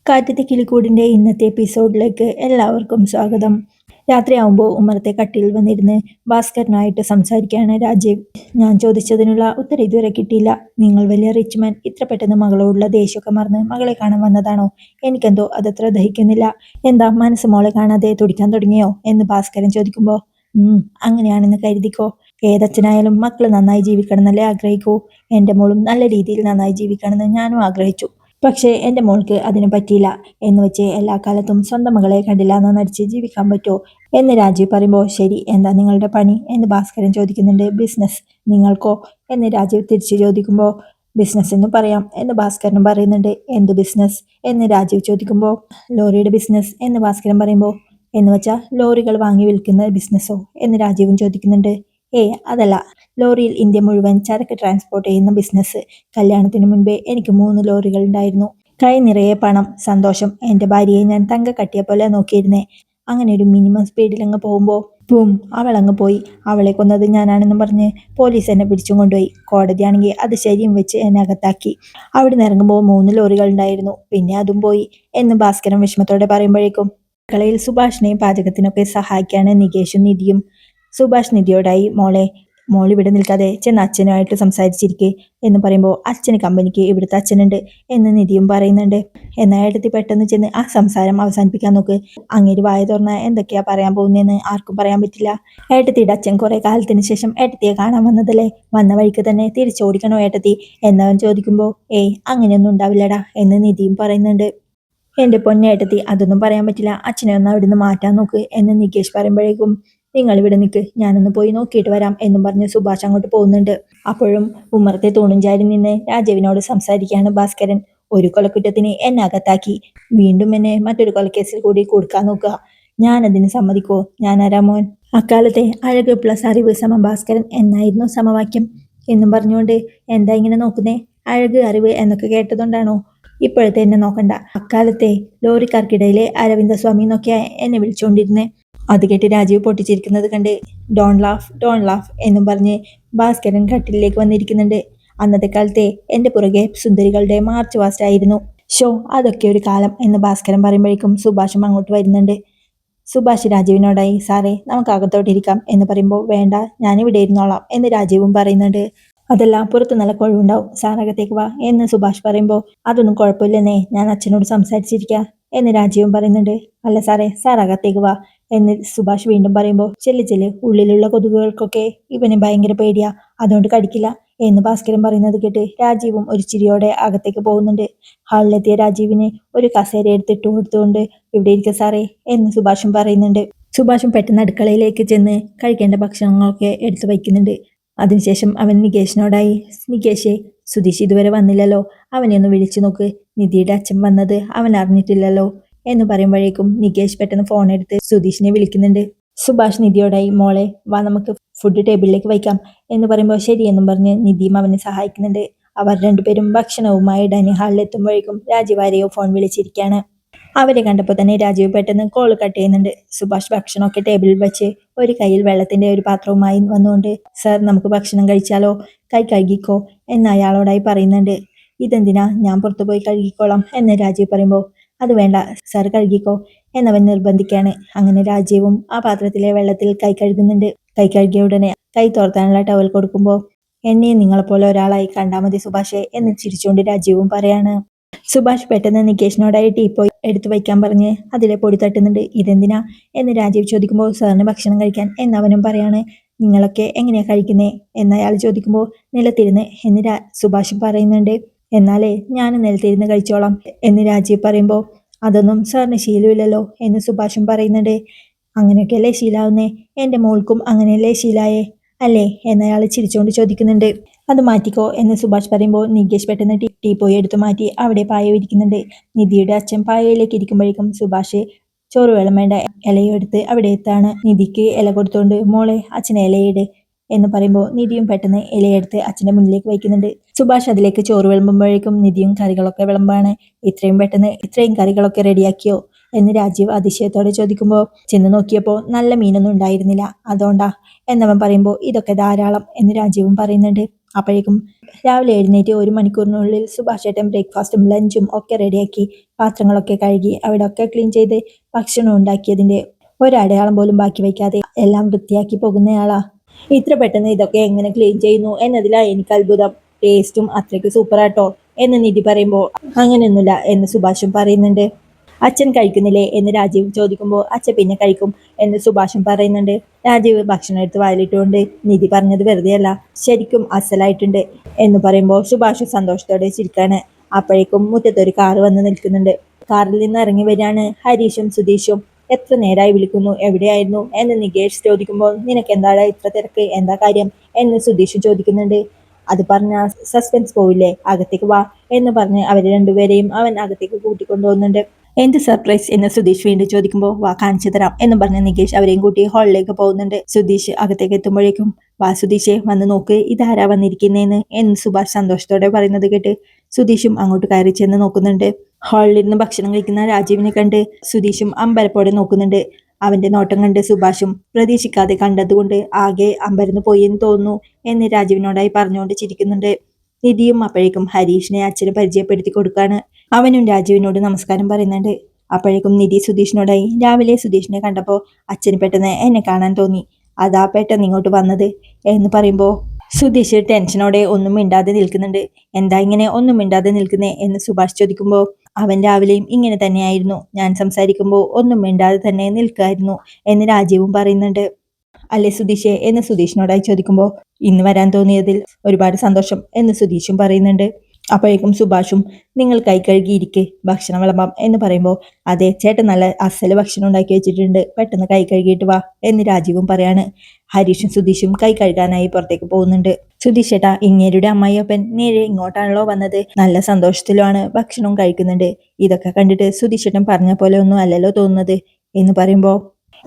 കാറ്റത്തെ കിളിക്കൂടിൻ്റെ ഇന്നത്തെ എപ്പിസോഡിലേക്ക് എല്ലാവർക്കും സ്വാഗതം. രാത്രിയാവുമ്പോൾ ഉമ്മറത്തെ കട്ടിൽ വന്നിരുന്ന് ഭാസ്കരനായിട്ട് സംസാരിക്കുകയാണ് രാജീവ്. ഞാൻ ചോദിച്ചതിനുള്ള ഉത്തരം ഇതുവരെ കിട്ടിയില്ല. നിങ്ങൾ വലിയ റിച്ച് മാൻ ഇത്ര പെട്ടെന്ന് മകളോടുള്ള ദേഷ്യമൊക്കെ മറന്ന് മകളെ കാണാൻ വന്നതാണോ? എനിക്കെന്തോ അതത്ര ദഹിക്കുന്നില്ല. എന്താ മനസ്സ് മോളെ കാണാതെ തുടിക്കാൻ തുടങ്ങിയോ എന്ന് ഭാസ്കരൻ ചോദിക്കുമ്പോൾ അങ്ങനെയാണെന്ന് കരുതിക്കോ. ഏതച്ഛനായാലും മക്കൾ നന്നായി ജീവിക്കണം എന്നല്ലേ ആഗ്രഹിക്കൂ. എൻ്റെ മോളും നല്ല രീതിയിൽ നന്നായി ജീവിക്കണമെന്ന് ഞാനും ആഗ്രഹിച്ചു. പക്ഷേ എൻ്റെ മോൾക്ക് അതിന് പറ്റിയില്ല എന്ന് വെച്ച് എല്ലാ കാലത്തും സ്വന്തം മകളെ കണ്ടില്ല എന്ന് നടിച്ച് ജീവിക്കാൻ പറ്റുമോ എന്ന് രാജീവ് പറയുമ്പോൾ, ശരി എന്താ നിങ്ങളുടെ പണി എന്ന് ഭാസ്കരൻ ചോദിക്കുന്നുണ്ട്. ബിസിനസ്. നിങ്ങൾക്കോ എന്ന് രാജീവ് തിരിച്ചു ചോദിക്കുമ്പോൾ, ബിസിനസ് എന്ന് പറയാം എന്ന് ഭാസ്കരനും പറയുന്നുണ്ട്. എന്ത് ബിസിനസ് എന്ന് രാജീവ് ചോദിക്കുമ്പോൾ, ലോറിയുടെ ബിസിനസ് എന്ന് ഭാസ്കരൻ പറയുമ്പോൾ, എന്ന് വെച്ചാൽ ലോറികൾ വാങ്ങി വിൽക്കുന്ന ബിസിനസ്സോ എന്ന് രാജീവും ചോദിക്കുന്നുണ്ട്. അതല്ല, ലോറിയിൽ ഇന്ത്യ മുഴുവൻ ചരക്ക് ട്രാൻസ്പോർട്ട് ചെയ്യുന്ന ബിസിനസ്. കല്യാണത്തിന് മുൻപേ എനിക്ക് 3 ലോറികൾ ഉണ്ടായിരുന്നു. കൈ നിറയെ പണം, സന്തോഷം. എൻ്റെ ഭാര്യയെ ഞാൻ തങ്ക കട്ടിയ പോലെ നോക്കിയിരുന്നേ. അങ്ങനെ ഒരു മിനിമം സ്പീഡിൽ അങ്ങ് പോകുമ്പോൾ ബൂം, അവൾ അങ്ങ് പോയി. അവളെ കൊന്നത് ഞാനാണെന്ന് പറഞ്ഞ് പോലീസ് എന്നെ പിടിച്ചും കൊണ്ടുപോയി. കോടതിയാണെങ്കിൽ അത് ശരിയും വെച്ച് എന്നെ അകത്താക്കി. അവിടെ നിന്ന് ഇറങ്ങുമ്പോൾ 3 ലോറികൾ ഉണ്ടായിരുന്നു. പിന്നെ അതും പോയി എന്ന് ഭാസ്കരൻ വിഷമത്തോടെ പറയുമ്പോഴേക്കും കളയിൽ സുഭാഷിനെയും പാചകത്തിനൊക്കെ സഹായിക്കാണ് നികേഷും നിധിയും. സുഭാഷ് നിധിയോടായി, മോളിവിടെ നിൽക്കാതെ ചെന്ന് അച്ഛനുമായിട്ട് സംസാരിച്ചിരിക്കെ എന്ന് പറയുമ്പോൾ, അച്ഛന് കമ്പനിക്ക് ഇവിടുത്തെ അച്ഛനുണ്ട് എന്ന് നിധിയും പറയുന്നുണ്ട്. എന്നാൽ ഏട്ടത്തി പെട്ടെന്ന് ചെന്ന് ആ സംസാരം അവസാനിപ്പിക്കാൻ നോക്ക്. അങ്ങേര് വായ തുറന്നാൽ എന്തൊക്കെയാ പറയാൻ പോകുന്നതെന്ന് ആർക്കും പറയാൻ പറ്റില്ല. ഏട്ടത്തിയുടെ അച്ഛൻ കുറെ കാലത്തിന് ശേഷം ഏട്ടത്തിയെ കാണാൻ വന്നതല്ലേ, വന്ന വഴിക്ക് തന്നെ തിരിച്ചോടിക്കണോ ഏട്ടത്തി എന്നവൻ ചോദിക്കുമ്പോൾ, അങ്ങനെയൊന്നും ഉണ്ടാവില്ലടാ എന്ന് നിധിയും പറയുന്നുണ്ട്. എൻ്റെ പൊന്നേട്ടത്തി, അതൊന്നും പറയാൻ പറ്റില്ല. അച്ഛനെ ഒന്ന് അവിടുന്ന് മാറ്റാൻ നോക്ക് എന്ന് നികേഷ് പറയുമ്പോഴേക്കും, നിങ്ങൾ ഇവിടെ നിൽക്ക്, ഞാനൊന്ന് പോയി നോക്കിയിട്ട് വരാം എന്നും പറഞ്ഞ് സുഭാഷ് അങ്ങോട്ട് പോകുന്നുണ്ട്. അപ്പോഴും ഉമ്മറത്തെ തൂണും ചാരി നിന്ന് രാജീവിനോട് സംസാരിക്കുകയാണ് ഭാസ്കരൻ. ഒരു കൊലക്കുറ്റത്തിന് എന്നെ അകത്താക്കി, വീണ്ടും എന്നെ മറ്റൊരു കൊലക്കേസിൽ കൂടി കൊടുക്കാൻ നോക്കുക. ഞാനതിന് സമ്മതിക്കോ? ഞാനാരാ മോൻ? അക്കാലത്തെ അഴക് പ്ലസ് അറിവ് സമം ഭാസ്കരൻ എന്നായിരുന്നു സമവാക്യം എന്നും പറഞ്ഞുകൊണ്ട്, എന്താ ഇങ്ങനെ നോക്കുന്നേ? അഴക് അറിവ് എന്നൊക്കെ കേട്ടതുകൊണ്ടാണോ? ഇപ്പോഴത്തെ എന്നെ നോക്കണ്ട. അക്കാലത്തെ ലോറിക്കാർക്കിടയിലെ അരവിന്ദസ്വാമി എന്നൊക്കെയാ എന്നെ വിളിച്ചുകൊണ്ടിരുന്നേ. അത് കേട്ട് രാജീവ് പൊട്ടിച്ചിരിക്കുന്നത് കണ്ട്, ഡോൺ ലാഫ് എന്നും പറഞ്ഞ് ഭാസ്കരൻ കട്ടിലേക്ക് വന്നിരിക്കുന്നുണ്ട്. അന്നത്തെ കാലത്തെ എൻ്റെ പുറകെ സുന്ദരികളുടെ മാർച്ച് വാസ്റ്റ് ആയിരുന്നു. അതൊക്കെ ഒരു കാലം എന്ന് ഭാസ്കരൻ പറയുമ്പോഴേക്കും സുഭാഷും അങ്ങോട്ട് വരുന്നുണ്ട്. സുഭാഷ് രാജീവിനോടായി, സാറേ നമുക്ക് അകത്തോട്ടിരിക്കാം എന്ന് പറയുമ്പോൾ, വേണ്ട, ഞാനിവിടെ ഇരുന്നോളാം എന്ന് രാജീവും പറയുന്നുണ്ട്. അതല്ല, പുറത്ത് നല്ല കൊഴുവുണ്ടാവും, സാറകത്തേക്ക് വാ എന്ന് സുഭാഷ് പറയുമ്പോൾ, അതൊന്നും കുഴപ്പമില്ലെന്നേ, ഞാൻ അച്ഛനോട് സംസാരിച്ചിരിക്കാം എന്ന് രാജീവും പറയുന്നുണ്ട്. അല്ല സാറേ, സാറകത്തേക്ക് വാ എന്ന് സുഭാഷ് വീണ്ടും പറയുമ്പോൾ, ചെല്ല്, ഉള്ളിലുള്ള കൊതുകുകൾക്കൊക്കെ ഇവന് ഭയങ്കര പേടിയാ, അതുകൊണ്ട് കടിക്കില്ല എന്ന് ഭാസ്കരൻ പറയുന്നത് കേട്ട് രാജീവും ഒരു ചിരിയോടെ അകത്തേക്ക് പോകുന്നുണ്ട്. ഹാളിലെത്തിയ രാജീവിന് ഒരു കസേര എടുത്തിട്ട് കൊടുത്തുകൊണ്ട്, ഇവിടെ ഇരിക്കുക സാറേ എന്ന് സുഭാഷും പറയുന്നുണ്ട്. സുഭാഷും പെട്ടെന്ന് അടുക്കളയിലേക്ക് ചെന്ന് കഴിക്കേണ്ട ഭക്ഷണങ്ങളൊക്കെ എടുത്തു വയ്ക്കുന്നുണ്ട്. അതിനുശേഷം അവൻ നികേഷിനോടായി, നികേഷേ, സുധീഷ് ഇതുവരെ വന്നില്ലല്ലോ, അവനെ ഒന്ന് വിളിച്ചു നോക്ക്. നിധിയുടെ അച്ഛൻ വന്നത് അവൻ അറിഞ്ഞിട്ടില്ലല്ലോ എന്ന് പറയുമ്പോഴേക്കും നികേഷ് പെട്ടെന്ന് ഫോൺ എടുത്ത് സുധീഷിനെ വിളിക്കുന്നുണ്ട്. സുഭാഷ് നിധിയോടായി, മോളെ വാ, നമുക്ക് ഫുഡ് ടേബിളിലേക്ക് വയ്ക്കാം എന്ന് പറയുമ്പോൾ ശരിയെന്നും പറഞ്ഞ് നിധിയും അവനെ സഹായിക്കുന്നുണ്ട്. അവർ രണ്ടുപേരും ഭക്ഷണവുമായി ഡൈനിങ് ഹാളിലെത്തുമ്പോഴേക്കും രാജീവ് ആരെയോ ഫോൺ വിളിച്ചിരിക്കുകയാണ്. അവരെ കണ്ടപ്പോൾ തന്നെ രാജീവ് പെട്ടെന്ന് കോൾ കട്ട് ചെയ്യുന്നുണ്ട്. സുഭാഷ് ഭക്ഷണമൊക്കെ ടേബിളിൽ വെച്ച് ഒരു കയ്യിൽ വെള്ളത്തിന്റെ ഒരു പാത്രവുമായി വന്നുകൊണ്ട്, സർ നമുക്ക് ഭക്ഷണം കഴിച്ചാലോ, കൈ കഴുകിക്കോ എന്ന് അയാളോടായി പറയുന്നുണ്ട്. ഇതെന്തിനാ, ഞാൻ പുറത്തു പോയി കഴുകിക്കോളാം എന്ന് രാജീവ് പറയുമ്പോൾ, അത് വേണ്ട, സർ കഴുകിക്കോ എന്നവൻ നിർബന്ധിക്കുകയാണ്. അങ്ങനെ രാജീവും ആ പാത്രത്തിലെ വെള്ളത്തിൽ കൈ കഴുകുന്നുണ്ട്. കൈ കഴുകിയ ഉടനെ കൈ തോർത്താനുള്ള ടവൽ കൊടുക്കുമ്പോൾ, എന്നെ നിങ്ങളെപ്പോലെ ഒരാളായി കണ്ടാൽ മതി സുഭാഷെ എന്ന് ചിരിച്ചുകൊണ്ട് രാജീവും പറയാണ്. സുഭാഷ് പെട്ടെന്ന് നികേഷിനോടായി ടീപ്പോയി എടുത്തു വയ്ക്കാൻ പറഞ്ഞ് അതിലെ പൊടി തട്ടുന്നുണ്ട്. ഇതെന്തിനാ എന്ന് രാജീവ് ചോദിക്കുമ്പോൾ, സാറിന് ഭക്ഷണം കഴിക്കാൻ എന്നവനും പറയാണ്. നിങ്ങളൊക്കെ എങ്ങനെയാ കഴിക്കുന്നേ എന്ന് അയാൾ ചോദിക്കുമ്പോൾ, നിലത്തിരുന്ന് എന്ന് സുഭാഷ് പറയുന്നുണ്ട്. എന്നാലേ ഞാൻ നിലത്തിരുന്ന് കഴിച്ചോളാം എന്ന് രാജീവ് പറയുമ്പോൾ, അതൊന്നും സാറിന് ശീലമില്ലല്ലോ എന്ന് സുഭാഷും പറയുന്നുണ്ട്. അങ്ങനെയൊക്കെയല്ലേ ശീലാവുന്നേ, എൻ്റെ മോൾക്കും അങ്ങനെയല്ലേ ശീലായേ അല്ലേ എന്നയാൾ ചിരിച്ചുകൊണ്ട് ചോദിക്കുന്നുണ്ട്. അത് മാറ്റിക്കോ എന്ന് സുഭാഷ് പറയുമ്പോൾ നികേഷ് പെട്ടെന്ന് ടീപ്പോയി എടുത്തു മാറ്റി അവിടെ പായ വിരിക്കുന്നുണ്ട്. നിധിയുടെ അച്ഛൻ പായയിലേക്ക് ഇരിക്കുമ്പോഴേക്കും സുഭാഷ് ചോറ് വെള്ളം വേണ്ട ഇലയെടുത്ത് അവിടെ എത്താണ്. നിധിക്ക് ഇല കൊടുത്തുകൊണ്ട്, മോളെ അച്ഛനെ ഇലയിട് എന്ന് പറയുമ്പോൾ നിധിയും പെട്ടെന്ന് ഇലയെടുത്ത് അച്ഛൻ്റെ മുന്നിലേക്ക് വയ്ക്കുന്നുണ്ട്. സുഭാഷ് അതിലേക്ക് ചോറ് വിളമ്പുമ്പോഴേക്കും നിധിയും കറികളൊക്കെ വിളമ്പാണ്. ഇത്രയും പെട്ടെന്ന് ഇത്രയും കറികളൊക്കെ റെഡിയാക്കിയോ എന്ന് രാജീവ് അതിശയത്തോടെ ചോദിക്കുമ്പോൾ ചെന്ന് നോക്കിയപ്പോൾ നല്ല മീനൊന്നും ഉണ്ടായിരുന്നില്ല, അതുകൊണ്ടാ എന്നവൻ പറയുമ്പോൾ ഇതൊക്കെ ധാരാളം എന്ന് രാജീവും പറയുന്നുണ്ട്. അപ്പോഴേക്കും രാവിലെ എഴുന്നേറ്റ് 1 മണിക്കൂറിനുള്ളിൽ സുഭാഷ് ഏട്ടൻ ബ്രേക്ക്ഫാസ്റ്റും ലഞ്ചും ഒക്കെ റെഡിയാക്കി പാത്രങ്ങളൊക്കെ കഴുകി അവിടെ ഒക്കെ ക്ലീൻ ചെയ്ത് ഭക്ഷണം ഉണ്ടാക്കിയതിന്റെ ഒരടയാളം പോലും ബാക്കി വയ്ക്കാതെ എല്ലാം വൃത്തിയാക്കി പോകുന്നയാളാ. ഇത്ര പെട്ടെന്ന് ഇതൊക്കെ എങ്ങനെ ക്ലീൻ ചെയ്യുന്നു എന്നതിലാ എനിക്ക് അത്ഭുതം. ടേസ്റ്റും അത്രയ്ക്ക് സൂപ്പറാട്ടോ എന്ന് നിധി പറയുമ്പോൾ അങ്ങനെയൊന്നുമില്ല എന്ന് സുഭാഷും പറയുന്നുണ്ട്. അച്ഛൻ കഴിക്കുന്നില്ലേ എന്ന് രാജീവ് ചോദിക്കുമ്പോൾ അച്ഛൻ പിന്നെ കഴിക്കും എന്ന് സുഭാഷും പറയുന്നുണ്ട്. രാജീവ് ഭക്ഷണം എടുത്ത് വായിലിട്ടുകൊണ്ട് നിധി പറഞ്ഞത് വെറുതെയല്ല, ശരിക്കും അസലായിട്ടുണ്ട് എന്ന് പറയുമ്പോൾ സുഭാഷ് സന്തോഷത്തോടെ ചിരിക്കാണ്. അപ്പോഴേക്കും മുറ്റത്തൊരു കാറ് വന്ന് നിൽക്കുന്നുണ്ട്. കാറിൽ നിന്ന് ഇറങ്ങി വരികയാണ് ഹരീഷും സുധീഷും. എത്ര നേരമായി വിളിക്കുന്നു, എവിടെയായിരുന്നു എന്ന് നികേഷ് ചോദിക്കുമ്പോൾ നിനക്ക് എന്താടാ ഇത്ര തിരക്ക്, എന്താ കാര്യം എന്ന് സുധീഷ് ചോദിക്കുന്നുണ്ട്. അത് പറഞ്ഞ സസ്പെൻസ് പോവില്ലേ, അകത്തേക്ക് വാ എന്ന് പറഞ്ഞ് അവരെ രണ്ടുപേരെയും അവൻ അകത്തേക്ക് കൂട്ടിക്കൊണ്ടുപോകുന്നുണ്ട്. എന്ത് സർപ്രൈസ് എന്ന് സുധീഷ് വീണ്ടും ചോദിക്കുമ്പോൾ വാ കാണിച്ചു തരാം എന്ന് പറഞ്ഞ് നികേഷ് അവരെയും കൂട്ടി ഹാളിലേക്ക് പോകുന്നുണ്ട്. സുധീഷ് അകത്തേക്ക് എത്തുമ്പോഴേക്കും വാ സുധീഷെ വന്ന് നോക്ക്, ഇതാരാ വന്നിരിക്കുന്നേന്ന് എന്ന് സുഭാഷ് സന്തോഷത്തോടെ പറയുന്നത് കേട്ട് സുധീഷും അങ്ങോട്ട് കയറി ചെന്ന് നോക്കുന്നുണ്ട്. ഹാളിലിരുന്ന് ഭക്ഷണം കഴിക്കുന്ന രാജീവിനെ കണ്ട് സുധീഷും അമ്പരപ്പോടെ നോക്കുന്നുണ്ട്. അവന്റെ നോട്ടം കണ്ട് സുഭാഷും പ്രതീക്ഷിക്കാതെ കണ്ടതുകൊണ്ട് ആകെ അമ്പരന്ന് പോയി എന്ന് തോന്നുന്നു എന്ന് രാജീവിനോടായി പറഞ്ഞുകൊണ്ട് ചിരിക്കുന്നുണ്ട്. നിധിയും അപ്പോഴേക്കും ഹരീഷിനെ അച്ഛന് പരിചയപ്പെടുത്തി കൊടുക്കാണ്. അവനും രാജീവിനോട് നമസ്കാരം പറയുന്നുണ്ട്. അപ്പോഴേക്കും നിധി സുധീഷിനോടായി രാവിലെ സുധീഷിനെ കണ്ടപ്പോൾ അച്ഛന് പെട്ടെന്ന് എന്നെ കാണാൻ തോന്നി, അതാ പെട്ടെന്ന് ഇങ്ങോട്ട് വന്നത് എന്ന് പറയുമ്പോൾ സുധീഷ് ടെൻഷനോടെ ഒന്നും മിണ്ടാതെ നിൽക്കുന്നുണ്ട്. എന്താ ഇങ്ങനെ ഒന്നും മിണ്ടാതെ നിൽക്കുന്നേ എന്ന് സുഭാഷ് ചോദിക്കുമ്പോൾ അവൻ രാവിലെയും ഇങ്ങനെ തന്നെയായിരുന്നു, ഞാൻ സംസാരിക്കുമ്പോൾ ഒന്നും മിണ്ടാതെ തന്നെ നിൽക്കായിരുന്നു എന്ന് രാജീവും പറയുന്നുണ്ട്. അല്ലേ സുധീഷെ എന്ന് സുധീഷിനോടായി ചോദിക്കുമ്പോൾ ഇന്ന് വരാൻ തോന്നിയതിൽ ഒരുപാട് സന്തോഷം എന്ന് സുധീഷും പറയുന്നുണ്ട്. അപ്പോഴേക്കും സുഭാഷും നിങ്ങൾ കൈ കഴുകിയിരിക്കെ ഭക്ഷണം വിളമ്പാം എന്ന് പറയുമ്പോൾ അതെ ചേട്ടൻ നല്ല അസല് ഭക്ഷണം ഉണ്ടാക്കി വെച്ചിട്ടുണ്ട്, പെട്ടെന്ന് കൈ കഴുകിയിട്ട് വാ എന്ന് രാജീവും പറയാണ്. ഹരീഷും സുധീഷും കൈ കഴുകാനായി പുറത്തേക്ക് പോകുന്നുണ്ട്. സുധീഷ് ചേട്ടാ, ഇങ്ങേരുടെ അമ്മായിയപ്പൻ നേരെ ഇങ്ങോട്ടാണല്ലോ വന്നത്, നല്ല സന്തോഷത്തിലുമാണ് ഭക്ഷണവും കഴിക്കുന്നുണ്ട്. ഇതൊക്കെ കണ്ടിട്ട് സുധീഷ് ചേട്ടൻ പറഞ്ഞ പോലെ ഒന്നും അല്ലല്ലോ തോന്നുന്നത് എന്ന് പറയുമ്പോൾ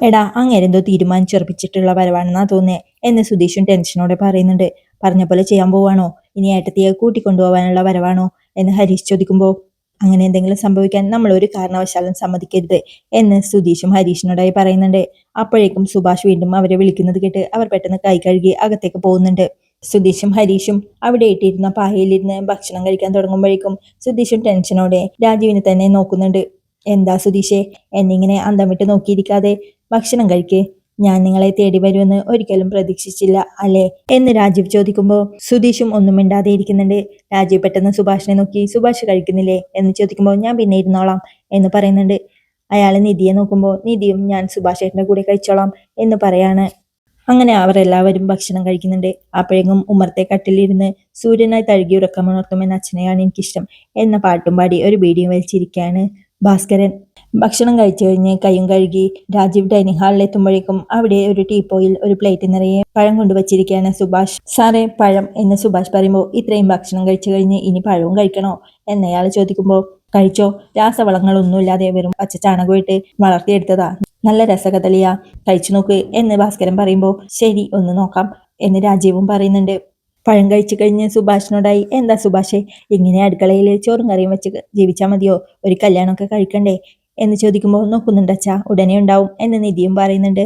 എടാ അങ്ങേരെന്തോ തീരുമാനിച്ചുറപ്പിച്ചിട്ടുള്ള വരവാണെന്നാ തോന്നേ എന്ന് സുധീഷും ടെൻഷനോടെ പറയുന്നുണ്ട്. പറഞ്ഞ പോലെ ചെയ്യാൻ പോവാണോ, ഇനി ഏട്ടത്തിയെ കൂട്ടിക്കൊണ്ടുപോകാനുള്ള വരവാണോ എന്ന് ഹരീഷ് ചോദിക്കുമ്പോൾ അങ്ങനെ എന്തെങ്കിലും സംഭവിക്കാൻ നമ്മൾ ഒരു കാരണവശാലും സമ്മതിക്കരുത് എന്ന് സുധീഷും ഹരീഷിനോടായി പറയുന്നുണ്ട്. അപ്പോഴേക്കും സുഭാഷ് വീണ്ടും അവരെ വിളിക്കുന്നത് കേട്ട് അവർ പെട്ടെന്ന് കൈ കഴുകി അകത്തേക്ക് പോകുന്നുണ്ട്. സുധീഷും ഹരീഷും അവിടെ ഇട്ടിരുന്ന പായയിലിരുന്ന് ഭക്ഷണം കഴിക്കാൻ തുടങ്ങുമ്പോഴേക്കും സുധീഷും ടെൻഷനോടെ രാജീവിനെ തന്നെ നോക്കുന്നുണ്ട്. എന്താ സുധീഷെ എന്നിങ്ങനെ അന്തം വിട്ട് നോക്കിയിരിക്കാതെ ഭക്ഷണം കഴിക്കേ, ഞാൻ നിങ്ങളെ തേടി വരുമെന്ന് ഒരിക്കലും പ്രതീക്ഷിച്ചില്ല അല്ലേ എന്ന് രാജീവ് ചോദിക്കുമ്പോൾ സുധീഷും ഒന്നും മിണ്ടാതെ ഇരിക്കുന്നുണ്ട്. രാജീവ് പെട്ടെന്ന് സുഭാഷിനെ നോക്കി സുഭാഷ് കഴിക്കുന്നില്ലേ എന്ന് ചോദിക്കുമ്പോൾ ഞാൻ പിന്നെ ഇരുന്നോളാം എന്ന് പറയുന്നുണ്ട്. അയാൾ നിധിയെ നോക്കുമ്പോൾ നിധിയും ഞാൻ സുഭാഷ് ഏട്ടൻ്റെ കൂടെ കഴിച്ചോളാം എന്ന് പറയാണ്. അങ്ങനെ അവർ എല്ലാവരും ഭക്ഷണം കഴിക്കുന്നുണ്ട്. അപ്പോഴെങ്കിലും ഉമ്മറത്തെ കട്ടിലിരുന്ന് സൂര്യനായി തഴുകി ഉറക്കമുണർത്തുമെന്ന അച്ഛനെയാണ് എനിക്കിഷ്ടം എന്ന പാട്ടും പാടി ഒരു ബീഡിയും വലിച്ചിരിക്കുകയാണ് ഭാസ്കരൻ. ഭക്ഷണം കഴിച്ചു കഴിഞ്ഞ് കൈയും കഴുകി രാജീവ് ഡൈനിങ് ഹാളിൽ എത്തുമ്പോഴേക്കും അവിടെ ഒരു ടീപ്പോയിൽ ഒരു പ്ലേറ്റ് നിറയെ പഴം കൊണ്ടുവച്ചിരിക്കുകയാണ് സുഭാഷ്. സാറേ പഴം എന്ന് സുഭാഷ് പറയുമ്പോൾ ഇത്രയും ഭക്ഷണം കഴിച്ചു കഴിഞ്ഞ് ഇനി പഴവും കഴിക്കണോ എന്നയാൾ ചോദിക്കുമ്പോൾ കഴിച്ചോ, രാസവളങ്ങളൊന്നുമില്ലാതെ വെറും പച്ച ചാണകമായിട്ട് വളർത്തിയെടുത്തതാ, നല്ല രസകദളിയാ, കഴിച്ചു നോക്ക് എന്ന് ഭാസ്കരൻ പറയുമ്പോൾ ശരി ഒന്ന് നോക്കാം എന്ന് രാജീവും പറയുന്നുണ്ട്. പഴം കഴിച്ചു കഴിഞ്ഞ് സുഭാഷിനോടായി എന്താ സുഭാഷേ ഇങ്ങനെ അടുക്കളയിൽ ചോറും കറിയും വെച്ച് ജീവിച്ചാൽ മതിയോ, ഒരു കല്യാണമൊക്കെ കഴിക്കണ്ടേ എന്ന് ചോദിക്കുമ്പോൾ നോക്കുന്നുണ്ടച്ചാ ഉടനെ ഉണ്ടാവും എന്ന് നിധിയും പറയുന്നുണ്ട്.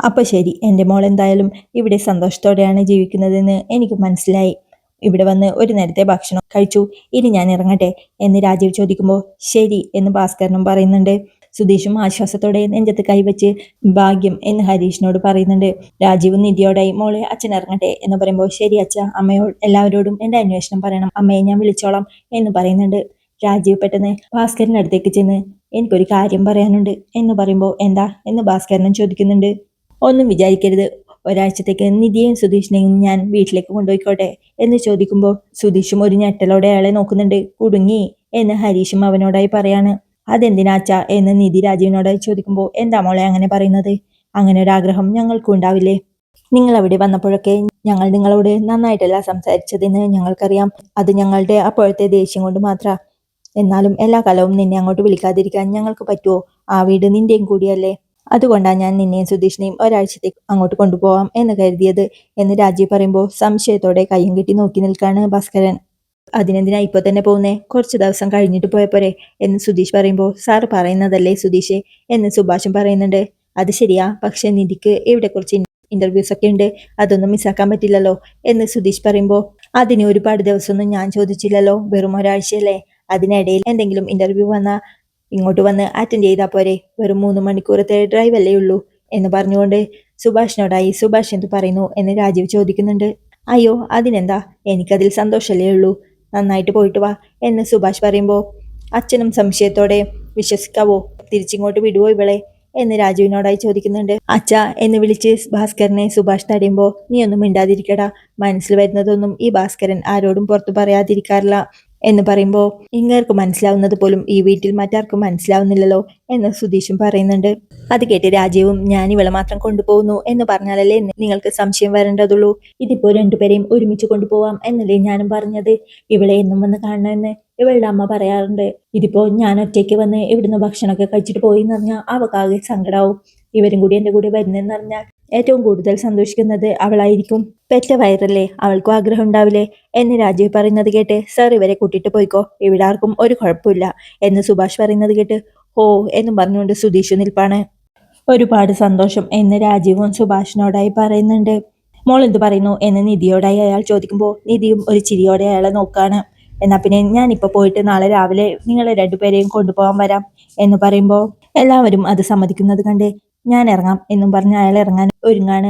അപ്പൊ ശരി, എൻ്റെ മോൾ എന്തായാലും ഇവിടെ സന്തോഷത്തോടെയാണ് ജീവിക്കുന്നതെന്ന് എനിക്ക് മനസ്സിലായി. ഇവിടെ വന്ന് ഒരു നേരത്തെ ഭക്ഷണം കഴിച്ചു, ഇനി ഞാൻ ഇറങ്ങട്ടെ എന്ന് രാജീവ് ചോദിക്കുമ്പോൾ ശരി എന്ന് ഭാസ്കരനും പറയുന്നുണ്ട്. സുധീഷും ആശ്വാസത്തോടെ നെഞ്ചത്ത് കൈവച്ച് ഭാഗ്യം എന്ന് ഹരീഷിനോട് പറയുന്നുണ്ട്. രാജീവ് നിധിയോടായി മോളെ അച്ഛൻ ഇറങ്ങട്ടെ എന്ന് പറയുമ്പോൾ ശരി അച്ഛ, അമ്മയോട് എല്ലാവരോടും എൻ്റെ അന്വേഷണം പറയണം, അമ്മയെ ഞാൻ വിളിച്ചോളാം എന്ന് പറയുന്നുണ്ട്. രാജീവ് പെട്ടെന്ന് ഭാസ്കരൻ്റെ അടുത്തേക്ക് ചെന്ന് എനിക്കൊരു കാര്യം പറയാനുണ്ട് എന്ന് പറയുമ്പോൾ എന്താ എന്ന് ഭാസ്കരനും ചോദിക്കുന്നുണ്ട്. ഒന്നും വിചാരിക്കരുത്, ഒരാഴ്ചത്തേക്ക് നിധിയെയും സുധീഷിനെയും ഞാൻ വീട്ടിലേക്ക് കൊണ്ടുപോയിക്കോട്ടെ എന്ന് ചോദിക്കുമ്പോൾ സുധീഷും ഒരു ഞെട്ടലോടെ അയാളെ നോക്കുന്നുണ്ട്. കുടുങ്ങി എന്ന് ഹരീഷും അവനോടായി പറയാണ്. അതെന്തിനാച്ചാ എന്ന് നിധി രാജീവിനോടായി ചോദിക്കുമ്പോൾ എന്താ മോളെ അങ്ങനെ പറയുന്നത്, അങ്ങനെ ഒരാഗ്രഹം ഞങ്ങൾക്കും ഉണ്ടാവില്ലേ, നിങ്ങൾ അവിടെ വന്നപ്പോഴൊക്കെ ഞങ്ങൾ നിങ്ങളോട് നന്നായിട്ടല്ല സംസാരിച്ചതെന്ന് ഞങ്ങൾക്കറിയാം, അത് ഞങ്ങളുടെ അപ്പോഴത്തെ ദേഷ്യം കൊണ്ട് മാത്രം. എന്നാലും എല്ലാ കാലവും നിന്നെ അങ്ങോട്ട് വിളിക്കാതിരിക്കാൻ ഞങ്ങൾക്ക് പറ്റുമോ, ആ വീട് നിന്റെയും കൂടിയല്ലേ, അതുകൊണ്ടാണ് ഞാൻ നിന്നെയും സുധീഷിനെയും ഒരാഴ്ചത്തേക്ക് അങ്ങോട്ട് കൊണ്ടുപോകാം എന്ന് കരുതിയത് എന്ന് രാജീവ് പറയുമ്പോൾ സംശയത്തോടെ കയ്യും കെട്ടി നോക്കി നിൽക്കാണ് ഭാസ്കരൻ. അതിനെന്തിനാ ഇപ്പൊ തന്നെ പോകുന്നേ, കുറച്ച് ദിവസം കഴിഞ്ഞിട്ട് പോയപ്പോരെ എന്ന് സുധീഷ് പറയുമ്പോൾ, സാറ് പറയുന്നതല്ലേ സുധീഷേ എന്ന് സുഭാഷും പറയുന്നുണ്ട്. അത് ശരിയാ, പക്ഷെ നിധിക്ക് ഇവിടെ കുറച്ച് ഇന്റർവ്യൂസ് ഒക്കെ ഉണ്ട്, അതൊന്നും മിസ്സാക്കാൻ പറ്റില്ലല്ലോ എന്ന് സുധീഷ് പറയുമ്പോൾ, അതിന് ഒരുപാട് ദിവസമൊന്നും ഞാൻ ചോദിച്ചില്ലല്ലോ, വെറും ഒരാഴ്ചയല്ലേ, അതിനിടയിൽ എന്തെങ്കിലും ഇന്റർവ്യൂ വന്നാ ഇങ്ങോട്ട് വന്ന് അറ്റൻഡ് ചെയ്താൽ പോരെ, വെറും 3 മണിക്കൂറത്തെ ഡ്രൈവ് അല്ലേ ഉള്ളൂ എന്ന് പറഞ്ഞുകൊണ്ട് സുഭാഷിനോടായി സുഭാഷ് എന്ത് പറയുന്നു എന്ന് രാജീവ് ചോദിക്കുന്നുണ്ട്. അയ്യോ അതിനെന്താ, എനിക്കതിൽ സന്തോഷമല്ലേ ഉള്ളൂ, നന്നായിട്ട് പോയിട്ട് വാ എന്ന് സുഭാഷ് പറയുമ്പോൾ, അച്ഛനും സംശയത്തോടെ വിശ്വസിക്കാവോ, തിരിച്ചിങ്ങോട്ട് വിടുവോ ഇവളെ എന്ന് രാജുവിനോടായി ചോദിക്കുന്നുണ്ട്. അച്ഛ എന്ന് വിളിച്ച് ഭാസ്കരനെ സുഭാഷ് തടയുമ്പോൾ, നീ ഒന്നും മിണ്ടാതിരിക്കടാ, മനസ്സിൽ വരുന്നതൊന്നും ഈ ഭാസ്കരൻ ആരോടും പുറത്തു പറയാതിരിക്കാറില്ല എന്ന് പറയുമ്പോൾ, ഇങ്ങേർക്ക് മനസ്സിലാവുന്നത് പോലും ഈ വീട്ടിൽ മറ്റാർക്കും മനസ്സിലാവുന്നില്ലല്ലോ എന്ന് സുധീഷും പറയുന്നുണ്ട്. അത് കേട്ട് രാജീവും, ഞാൻ ഇവളെ മാത്രം കൊണ്ടുപോകുന്നു എന്ന് പറഞ്ഞാലല്ലേ നിങ്ങൾക്ക് സംശയം വരേണ്ടതുള്ളൂ, ഇതിപ്പോ രണ്ടുപേരെയും ഒരുമിച്ച് കൊണ്ടുപോവാം എന്നല്ലേ ഞാനും പറഞ്ഞത്, ഇവളെ എന്നും വന്ന് കാണണമെന്ന് ഇവളുടെ അമ്മ പറയാറുണ്ട്. ഇതിപ്പോ ഞാൻ ഒറ്റയ്ക്ക് വന്ന് ഇവിടുന്ന് ഭക്ഷണമൊക്കെ കഴിച്ചിട്ട് പോയി എന്ന് പറഞ്ഞാൽ അവക്കാകെ സങ്കടാവും, ഇവരും കൂടി എൻ്റെ കൂടെ വരുന്നെന്ന് പറഞ്ഞാൽ ഏറ്റവും കൂടുതൽ സന്തോഷിക്കുന്നത് അവളായിരിക്കും, പെറ്റ വയറല്ലേ, അവൾക്കും ആഗ്രഹം ഉണ്ടാവില്ലേ എന്ന് രാജീവ് പറയുന്നത് കേട്ട്, സാർ ഇവരെ കൂട്ടിയിട്ട് പോയിക്കോ, ഇവിടെ ആർക്കും ഒരു കുഴപ്പമില്ല എന്ന് സുഭാഷ് പറയുന്നത് കേട്ട്, ഓ എന്നും പറഞ്ഞുകൊണ്ട് സുധീഷ് നിൽപ്പാണ്. ഒരുപാട് സന്തോഷം എന്ന് രാജീവും സുഭാഷിനോടായി പറയുന്നുണ്ട്. മോൾ എന്ത് പറയുന്നു എന്ന് നിധിയോടായി അയാൾ ചോദിക്കുമ്പോൾ, നിധിയും ഒരു ചിരിയോടെ അയാളെ നോക്കാണ്. എന്നാ പിന്നെ ഞാനിപ്പോൾ പോയിട്ട് നാളെ രാവിലെ നിങ്ങളെ രണ്ടുപേരെയും കൊണ്ടുപോകാൻ വരാം എന്ന് പറയുമ്പോൾ, എല്ലാവരും അത് സമ്മതിക്കുന്നത് കണ്ട് ഞാൻ ഇറങ്ങാം എന്നും പറഞ്ഞ് അയാൾ ഇറങ്ങാൻ ഒരുങ്ങാണ്.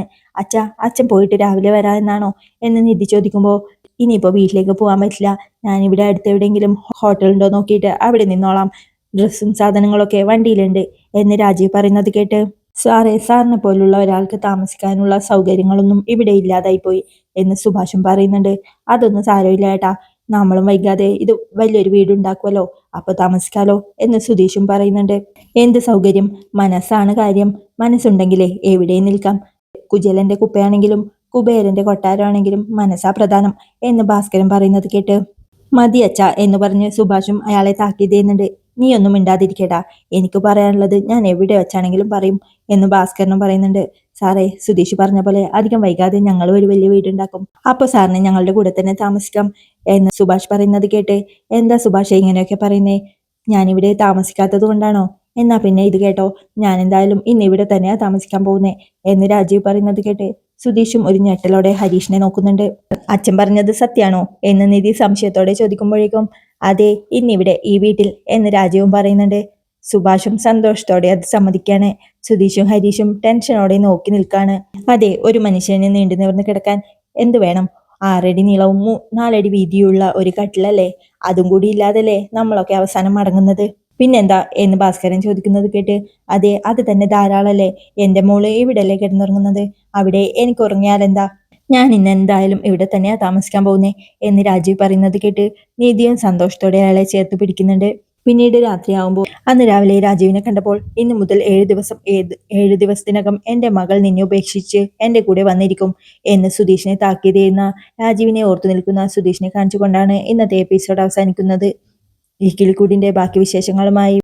അച്ഛൻ പോയിട്ട് രാവിലെ വരാ എന്നാണോ എന്ന് നിധി ചോദിക്കുമ്പോൾ, ഇനിയിപ്പോൾ വീട്ടിലേക്ക് പോകാൻ പറ്റില്ല, ഞാനിവിടെ അടുത്ത് എവിടെയെങ്കിലും ഹോട്ടലുണ്ടോ നോക്കിയിട്ട് അവിടെ നിന്നോളാം, ഡ്രസ്സും സാധനങ്ങളൊക്കെ വണ്ടിയിലുണ്ട് എന്ന് രാജീവ് പറയുന്നത് കേട്ട്, സാറിനെ പോലുള്ള ഒരാൾക്ക് താമസിക്കാനുള്ള സൗകര്യങ്ങളൊന്നും ഇവിടെ ഇല്ലാതായി പോയി എന്ന് സുഭാഷും പറയുന്നുണ്ട്. അതൊന്നും സാരമില്ല ഏട്ടാ, നമ്മളും വൈകാതെ ഇത് വലിയൊരു വീടുണ്ടാക്കുമല്ലോ, അപ്പൊ താമസിക്കാലോ എന്ന് സുധീഷും പറയുന്നുണ്ട്. എന്ത് സൗകര്യം, മനസ്സാണ് കാര്യം, മനസ്സുണ്ടെങ്കിലേ എവിടെയും നിൽക്കാം, കുചേലന്റെ കുപ്പയാണെങ്കിലും കുബേരന്റെ കൊട്ടാരമാണെങ്കിലും മനസ്സാ പ്രധാനം എന്ന് ഭാസ്കരൻ പറയുന്നത് കേട്ട്, മതി അച്ഛ എന്ന് പറഞ്ഞ് സുഭാഷും അയാളെ താക്കീത് ചെയ്യുന്നുണ്ട്. നീ ഒന്നും മിണ്ടാതിരിക്കടാ, എനിക്ക് പറയാനുള്ളത് ഞാൻ എവിടെ വെച്ചാണെങ്കിലും പറയും എന്ന് ഭാസ്കരനും പറയുന്നുണ്ട്. സാറേ, സുധീഷ് പറഞ്ഞ പോലെ അധികം വൈകാതെ ഞങ്ങൾ ഒരു വലിയ വീടുണ്ടാക്കും, അപ്പൊ സാറിന് ഞങ്ങളുടെ കൂടെ തന്നെ താമസിക്കാം എന്ന് സുഭാഷ് പറയുന്നത് കേട്ട്, എന്താ സുഭാഷ് ഇങ്ങനെയൊക്കെ പറയുന്നേ, ഞാനിവിടെ താമസിക്കാത്തത് കൊണ്ടാണോ, എന്നാ പിന്നെ ഇത് കേട്ടോ, ഞാൻ എന്തായാലും ഇന്ന് ഇവിടെ തന്നെയാ താമസിക്കാൻ പോകുന്നേ എന്ന് രാജീവ് പറയുന്നത് കേട്ട് സുധീഷും ഒരു ഞെട്ടലോടെ ഹരീഷിനെ നോക്കുന്നുണ്ട്. അച്ഛൻ പറഞ്ഞത് സത്യാണോ എന്ന് നിധി സംശയത്തോടെ ചോദിക്കുമ്പോഴേക്കും, അതെ ഇന്നിവിടെ ഈ വീട്ടിൽ എന്ന് രാജീവും പറയുന്നുണ്ട്. സുഭാഷും സന്തോഷത്തോടെ അത് സമ്മതിക്കാണ്. സുധീഷും ഹരീഷും ടെൻഷനോടെ നോക്കി നിൽക്കാണ്. അതെ, ഒരു മനുഷ്യന് നീണ്ടു നിവർന്ന് കിടക്കാൻ എന്ത് വേണം, 6 അടി നീളവും 4 അടി വീതിയുള്ള ഒരു കട്ടിലല്ലേ, അതും കൂടി ഇല്ലാതല്ലേ നമ്മളൊക്കെ അവസാനം മടങ്ങുന്നത്, പിന്നെന്താ എന്ന് ഭാസ്കരൻ ചോദിക്കുന്നത് കേട്ട്, അതെ അത് തന്നെ ധാരാളല്ലേ, എന്റെ മോള് ഇവിടെയല്ലേ കിടന്നുറങ്ങുന്നത്, അവിടെ എനിക്ക് ഉറങ്ങിയാലെന്താ, ഞാൻ ഇന്ന് എന്തായാലും ഇവിടെ തന്നെയാ താമസിക്കാൻ പോകുന്നേ എന്ന് രാജീവ് പറയുന്നത് കേട്ട് നീതിയും സന്തോഷത്തോടെ അയാളെ ചേർത്ത് പിടിക്കുന്നുണ്ട്. പിന്നീട് രാത്രിയാവുമ്പോൾ അന്ന് രാവിലെ രാജീവിനെ കണ്ടപ്പോൾ, ഇന്നു മുതൽ 7 ദിവസത്തിനകം എന്റെ മകൾ നിന്നെ ഉപേക്ഷിച്ച് എന്റെ കൂടെ വന്നിരിക്കും എന്ന് സുധീഷിനെ താക്കീത് ചെയ്യുന്ന രാജീവിനെ ഓർത്തു നിൽക്കുന്ന സുധീഷിനെ കാണിച്ചുകൊണ്ടാണ് ഇന്നത്തെ എപ്പിസോഡ് അവസാനിക്കുന്നത്. ഈ കിളിക്കൂടിന്റെ ബാക്കി വിശേഷങ്ങളുമായി